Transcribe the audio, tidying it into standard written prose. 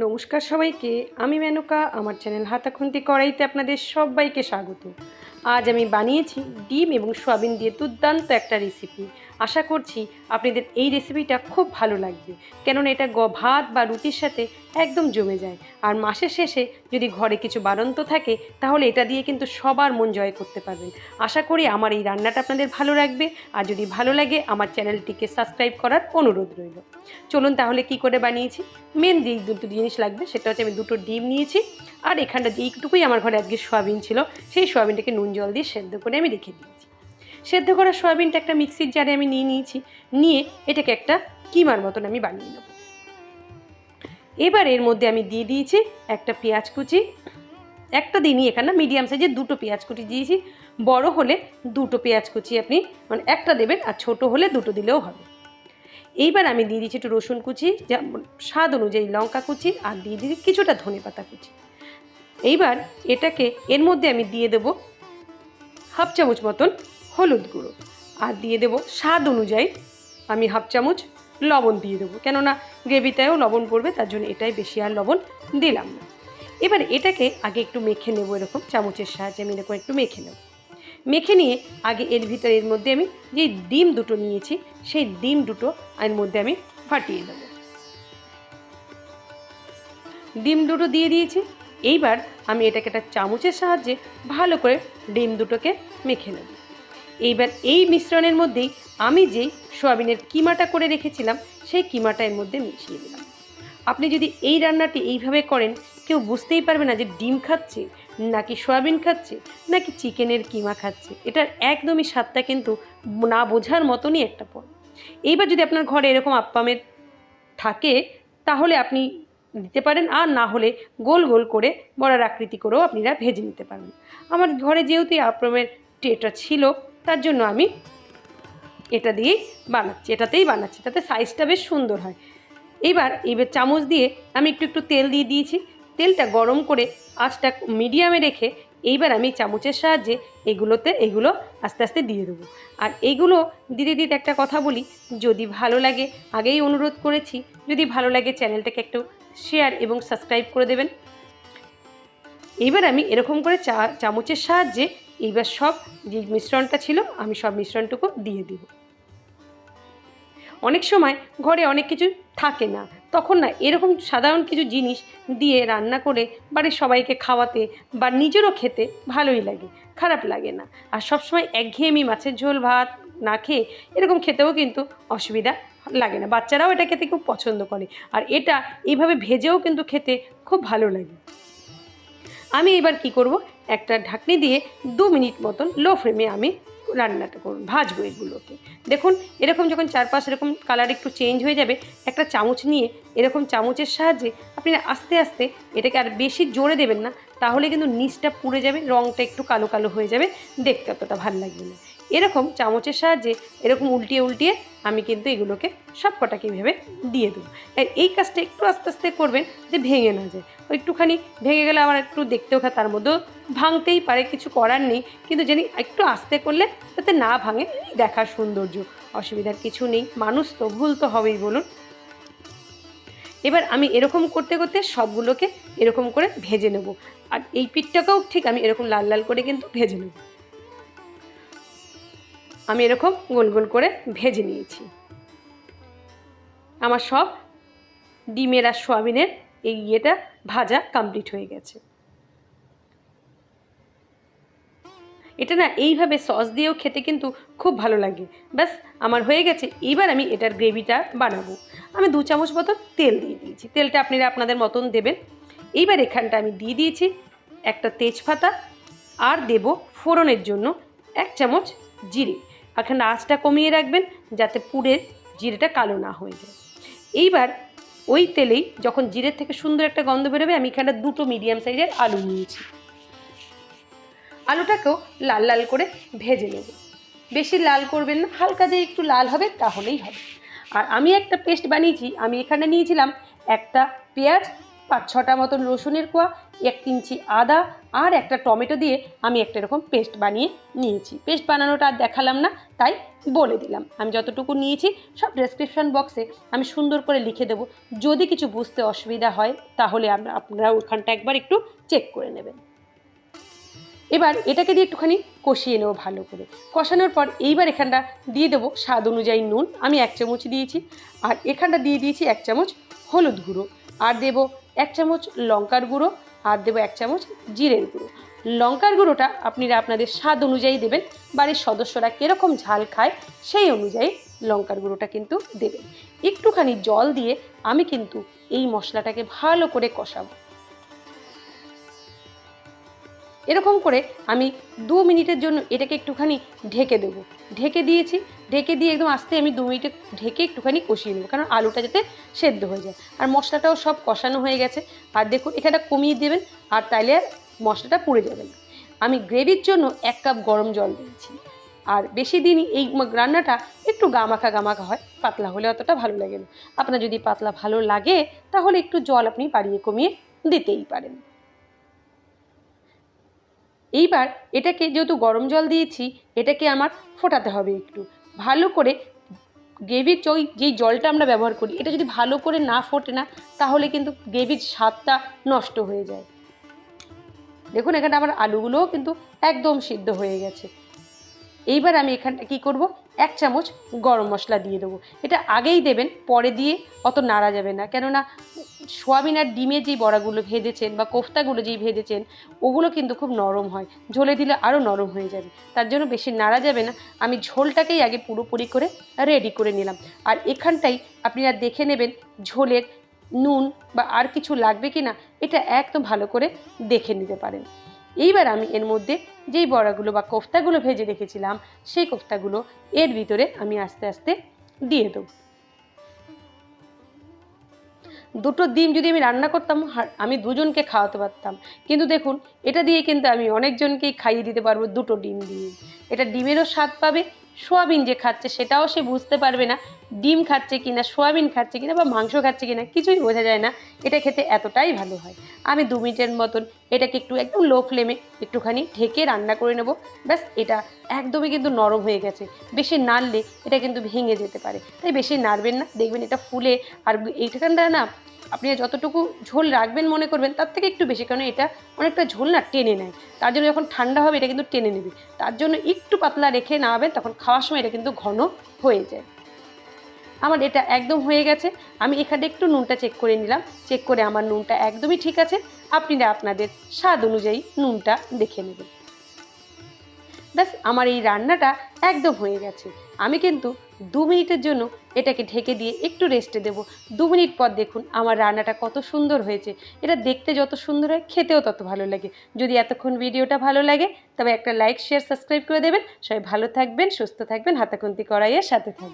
নমস্কার সবাইকে, আমি মেনকা। আমার চ্যানেল হাতাখুন্তি কড়াইতে আপনাদের সবাইকে স্বাগত। আজ আমি বানিয়েছি ডিম এবং সয়াবিন দিয়ে দুর্দান্ত একটা রেসিপি। আশা করছি আপনাদের এই রেসিপিটা খুব ভালো লাগবে, কেননা এটা ভাত বা রুটির সাথে একদম জমে যায়। আর মাসের শেষে যদি ঘরে কিছু বাড়ন্ত থাকে তাহলে এটা দিয়ে কিন্তু সবার মন জয় করতে পারবেন। আশা করি আমার এই রান্নাটা আপনাদের ভালো লাগবে, আর যদি ভালো লাগে আমার চ্যানেলটিকে সাবস্ক্রাইব করার অনুরোধ রইল। চলুন তাহলে কি করে বানিয়েছি। মেন যেই দুটো জিনিস লাগবে সেটা হচ্ছে আমি দুটো ডিম নিয়েছি, আর এখানটা এইটুকুই আমার ঘরে আজকে সয়াবিন ছিল। সেই সয়াবিনটাকে নুন জল দিয়ে সেদ্ধ করে আমি রেখে দিয়েছি। সেদ্ধ করা সয়াবিনটা একটা মিক্সির জারে আমি নিয়েছি। নিয়ে এটাকে একটা কিমার মতন আমি বানিয়ে নেব। এবার এর মধ্যে আমি দিয়ে দিয়েছি একটা পেঁয়াজ কুচি। একটা দিনই এখানে মিডিয়াম সাইজের দুটো পেঁয়াজ কুচি দিয়েছি। বড় হলে দুটো পেঁয়াজ কুচি আপনি একটা দেবেন, আর ছোট হলে দুটো দিলেও হবে। এইবার আমি দিয়ে দিচ্ছি একটু রসুন কুচি, যা স্বাদ অনুযায়ী লঙ্কা কুচি, আর দিয়ে দিচ্ছি কিছুটা ধনেপাতা কুচি। এইবার এটাকে এর মধ্যে আমি দিয়ে দেবো হাফ চামচ মতন হলুদ গুঁড়ো, আর দিয়ে দেবো স্বাদ অনুযায়ী আমি হাফ চামচ লবণ দিয়ে দেবো, কেননা গ্রেভিটায়ও লবণ পড়বে, তার জন্য এটাই বেশি আর লবণ দিলাম না। এবার এটাকে আগে একটু মেখে নেবো, এরকম চামচের সাহায্যে আমি এরকম একটু মেখে নেব। মেখে নিয়ে আগে এর মধ্যে আমি যে ডিম দুটো নিয়েছি সেই ডিম দুটো এর মধ্যে আমি ফাটিয়ে দেব। ডিম দুটো দিয়ে দিয়েছি। এইবার আমি এটাকে একটা চামচের সাহায্যে ভালো করে ডিম দুটোকে মেখে নেব। এইবার এই মিশ্রণের মধ্যেই আমি যেই সয়াবিনের কিমাটা করে রেখেছিলাম সেই কিমাটা এর মধ্যে মিশিয়ে দিলাম। আপনি যদি এই রান্নাটি এইভাবে করেন, কেউ বুঝতেই পারবে না যে ডিম খাচ্ছে নাকি সয়াবিন খাচ্ছে নাকি চিকেনের কিমা খাচ্ছে। এটার একদমই স্বাদটা কিন্তু না বোঝার মতনই একটা পদ। এইবার যদি আপনার ঘরে এরকম আপ্পামের থাকে তাহলে আপনি দিতে পারেন, আর না হলে গোল গোল করে বড়ার আকৃতি করেও আপনারা ভেজে নিতে পারেন। আমার ঘরে যেহেতু এই আপ্পামের ট্রেটা ছিল তার জন্য আমি এটা দিয়েই বানাচ্ছি, এটাতেই বানাচ্ছি, তাতে সাইজটা বেশ সুন্দর হয়। এইবার চামচ দিয়ে আমি একটু তেল দিয়ে দিয়েছি। তেলটা গরম করে আঁচটা মিডিয়ামে রেখে এইবার আমি চামচের সাহায্যে এগুলো আস্তে আস্তে দিয়ে দেবো। আর এইগুলো দিতে দিতে একটা কথা বলি, যদি ভালো লাগে, আগেই অনুরোধ করেছি, যদি ভালো লাগে চ্যানেলটাকে একটু শেয়ার এবং সাবস্ক্রাইব করে দেবেন। এইবার আমি এরকম করে চামচের সাহায্যে এইবার সব যে মিশ্রণটা ছিল আমি সব মিশ্রণটুকু দিয়ে দিব। অনেক সময় ঘরে অনেক কিছু থাকে না, তখন না এরকম সাধারণ কিছু জিনিস দিয়ে রান্না করে বাড়ির সবাইকে খাওয়াতে বা নিজেরও খেতে ভালোই লাগে, খারাপ লাগে না। আর সবসময় একঘেয়েমি মাছের ঝোল ভাত না খেয়ে এরকম খেতেও কিন্তু অসুবিধা লাগে না। বাচ্চারাও এটা খেতে খুব পছন্দ করে, আর এটা এইভাবে ভেজেও কিন্তু খেতে খুব ভালো লাগে। আমি এবার কি করব, একটা ঢাকনি দিয়ে 2 মিনিট মতন লো ফ্লেমে আমি রান্নাটা করুন, ভাজবো এগুলোকে। দেখুন এরকম যখন চারপাশ এরকম কালার একটু চেঞ্জ হয়ে যাবে, একটা চামচ নিয়ে এরকম চামচের সাহায্যে আপনি আস্তে আস্তে এটাকে, আর বেশি জোরে দেবেন না, তাহলে কিন্তু নিচটা পুড়ে যাবে, রঙটা একটু কালো কালো হয়ে যাবে, দেখতে অতটা ভালো লাগবে না। এরকম চামচের সাহায্যে এরকম উল্টিয়ে উল্টিয়ে আমি কিন্তু এগুলোকে সব কটাকে এইভাবে দিয়ে দেবো। আর এই কাজটা একটু আস্তে আস্তে করবেন যে ভেঙে না যায়। একটুখানি ভেঙে গেলে আবার একটু দেখতেও তার মধ্যেও ভাঙতেই পারে, কিছু করার নেই, কিন্তু জানি একটু আস্তে করলে যাতে না ভাঙে, দেখার সৌন্দর্য, অসুবিধার কিছু নেই। মানুষ তো, ভুল তো হবেই বলুন। এবার আমি এরকম করতে করতে সবগুলোকে এরকম করে ভেজে নেব। আর এই পিঠটাকেও ঠিক আমি এরকম লাল লাল করে কিন্তু ভেজে নেব। আমি এরকম গোল গোল করে ভেজে নিয়েছি। আমার সব ডিমের আর সয়াবিনের এই ভাজা কমপ্লিট হয়ে গেছে। এটা না এইভাবে সস দিয়েও খেতে কিন্তু খুব ভালো লাগে। ব্যাস আমার হয়ে গেছে। এবার আমি এটার গ্রেভিটা বানাবো। আমি 2 চামচ মতন তেল দিয়ে দিয়েছি, তেলটা আপনারা আপনাদের মতন দেবেন। এইবার এখানটা আমি দিয়ে দিয়েছি একটা তেজপাতা, আর দেব ফোড়নের জন্য 1 চামচ জিরে। এখানে আঁচটা কমিয়ে রাখবেন যাতে পুড়ে জিরেটা কালো না হয়ে যায়। এইবার ওই তেলেই যখন জিরের থেকে সুন্দর একটা গন্ধ বেরোবে, আমি এখানে 2টো মিডিয়াম সাইজের আলু নিয়েছি। আলুটাকেও লাল লাল করে ভেজে নেব। বেশি লাল করবেন না, হালকা যে একটু লাল হবে তাহলেই হবে। আর আমি একটা পেস্ট বানিয়েছি। আমি এখানে নিয়েছিলাম একটা পেঁয়াজ 5-6টা মতন রসুনের কোয়া, 1 ইঞ্চি আদা আর একটা টমেটো দিয়ে আমি একটা এরকম পেস্ট বানিয়ে নিয়েছি। পেস্ট বানানোটা আর দেখালাম না, তাই বলে দিলাম। আমি যতটুকু নিয়েছি সব ডেসক্রিপশন বক্সে আমি সুন্দর করে লিখে দেবো। যদি কিছু বুঝতে অসুবিধা হয় তাহলে আপনারা ওখানটা একবার একটু চেক করে নেবেন। এবার এটাকে দিয়ে একটুখানি কষিয়ে নেবো ভালো করে। কষানোর পর এইবার এখানটা দিয়ে দেবো স্বাদ অনুযায়ী নুন, আমি 1 চামচ দিয়েছি। আর এখানটা দিয়ে দিয়েছি 1 চামচ হলুদ গুঁড়ো, আর দেবো 1 চামচ লঙ্কার গুঁড়ো, আর দেবো 1 চামচ জিরের গুঁড়ো। লঙ্কার গুঁড়োটা আপনারা আপনাদের স্বাদ অনুযায়ী দেবেন, বাড়ির সদস্যরা কীরকম ঝাল খায় সেই অনুযায়ী লঙ্কার গুঁড়োটা কিন্তু দেবেন। একটুখানি জল দিয়ে আমি কিন্তু এই মশলাটাকে ভালো করে কষাবো। এরকম করে আমি 2 মিনিটের জন্য এটাকে একটুখানি ঢেকে দেবো। ঢেকে দিয়েছি, ঢেকে দিয়ে একদম আস্তে আমি 2 মিনিটে ঢেকে একটুখানি কষিয়ে নেবো, কারণ আলুটা যাতে সেদ্ধ হয়ে যায়। আর মশলাটাও সব কষানো হয়ে গেছে। আর দেখুন এখানটা কমিয়ে দেবেন, আর তাইলে আর মশলাটা পুড়ে যাবে না। আমি গ্রেভির জন্য 1 কাপ গরম জল দিয়েছি। আর বেশি দিনই এই রান্নাটা একটু গামাখা গামাখা হয়, পাতলা হলে অতটা ভালো লাগে না। আপনার যদি পাতলা ভালো লাগে তাহলে একটু জল আপনি বাড়িয়ে কমিয়ে দিতেই পারেন। এইবার এটাকে যেহেতু গরম জল দিয়েছি, এটাকে আমার ফোটাতে হবে একটু ভালো করে। গ্রেভির যেই জলটা আমরা ব্যবহার করি, এটা যদি ভালো করে না ফোটে না তাহলে কিন্তু গ্রেভির স্বাদটা নষ্ট হয়ে যায়। দেখুন এখানে আমার আলুগুলোও কিন্তু একদম সিদ্ধ হয়ে গেছে। এইবার আমি এখানটা কী করব, 1 চামচ গরম মশলা দিয়ে দেবো। এটা আগেই দেবেন, পরে দিয়ে অত নাড়া যাবে না, কেননা সোয়াবিন আর ডিমের যেই বড়াগুলো ভেজেছেন বা কোফতাগুলো যেই ভেজেছেন ওগুলো কিন্তু খুব নরম হয়, ঝোলে দিলে আরও নরম হয়ে যাবে, তার জন্য বেশি নাড়া যাবে না। আমি ঝোলটাকেই আগে পুরোপুরি করে রেডি করে নিলাম। আর এখানটাই আপনারা দেখে নেবেন ঝোলের নুন বা আর কিছু লাগবে কি না, এটা একদম ভালো করে দেখে নিতে পারেন। এইবার আমি এর মধ্যে যেই বড়াগুলো বা কোফতাগুলো ভেজে রেখেছিলাম সেই কোফতাগুলো এর ভিতরে আমি আস্তে আস্তে দিয়ে দেবো। 2টো ডিম যদি আমি রান্না করতাম আমি 2জনকে খাওয়াতে পারতাম, কিন্তু দেখুন এটা দিয়ে কিন্তু আমি অনেকজনকেই খাইয়ে দিতে পারবো 2টো ডিম দিয়ে। এটা ডিমেরও স্বাদ পাবে, সোয়াবিন যে খাচ্ছে সেটাও সে বুঝতে পারবে না ডিম খাচ্ছে কিনা, সোয়াবিন খাচ্ছে কিনা বা মাংস খাচ্ছে কিনা, কিছুই বোঝা যায় না। এটা খেতে এতটাই ভালো হয়। আমি 2 মিনিটের মতন এটাকে একদম লো ফ্লেমে একটুখানি ঢেকে রান্না করে নেব। ব্যাস, এটা একদমই কিন্তু নরম হয়ে গেছে। বেশি নাড়লে এটা কিন্তু ভেঙে যেতে পারে, তাই বেশি নাড়বেন না, দেখবেন এটা ফুলে। আর এইখানটা না আপনি যতটুকু ঝোল রাখবেন মনে করবেন তার থেকে একটু বেশি, কারণ এটা অনেকটা ঝোল না টেনে নেয়, তার জন্য যখন ঠান্ডা হবে এটা কিন্তু টেনে নেবে, তার জন্য একটু পাতলা রেখে নামাবেন, তখন খাওয়ার সময় এটা কিন্তু ঘন হয়ে যায়। আমার এটা একদম হয়ে গেছে। আমি এখানে একটু নুনটা চেক করে নিলাম, চেক করে আমার নুনটা একদমই ঠিক আছে। আপনারা আপনাদের স্বাদ অনুযায়ী নুনটা দেখে নেবেন। ব্যাস, আমার এই রান্নাটা একদম হয়ে গেছে। আমি কিন্তু 2 মিনিটের জন্য এটাকে ঢেকে দিয়ে একটু রেস্টে দেবো। 2 মিনিট পর দেখুন আমার রান্নাটা কত সুন্দর হয়েছে। এটা দেখতে যত সুন্দর হয় খেতেও তত ভালো লাগে। যদি এতক্ষণ ভিডিওটা ভালো লাগে তবে একটা লাইক, শেয়ার, সাবস্ক্রাইব করে দেবেন। সবাই ভালো থাকবেন, সুস্থ থাকবেন, হাতাখুন্তি কড়াইয়ের সাথে থাকবেন।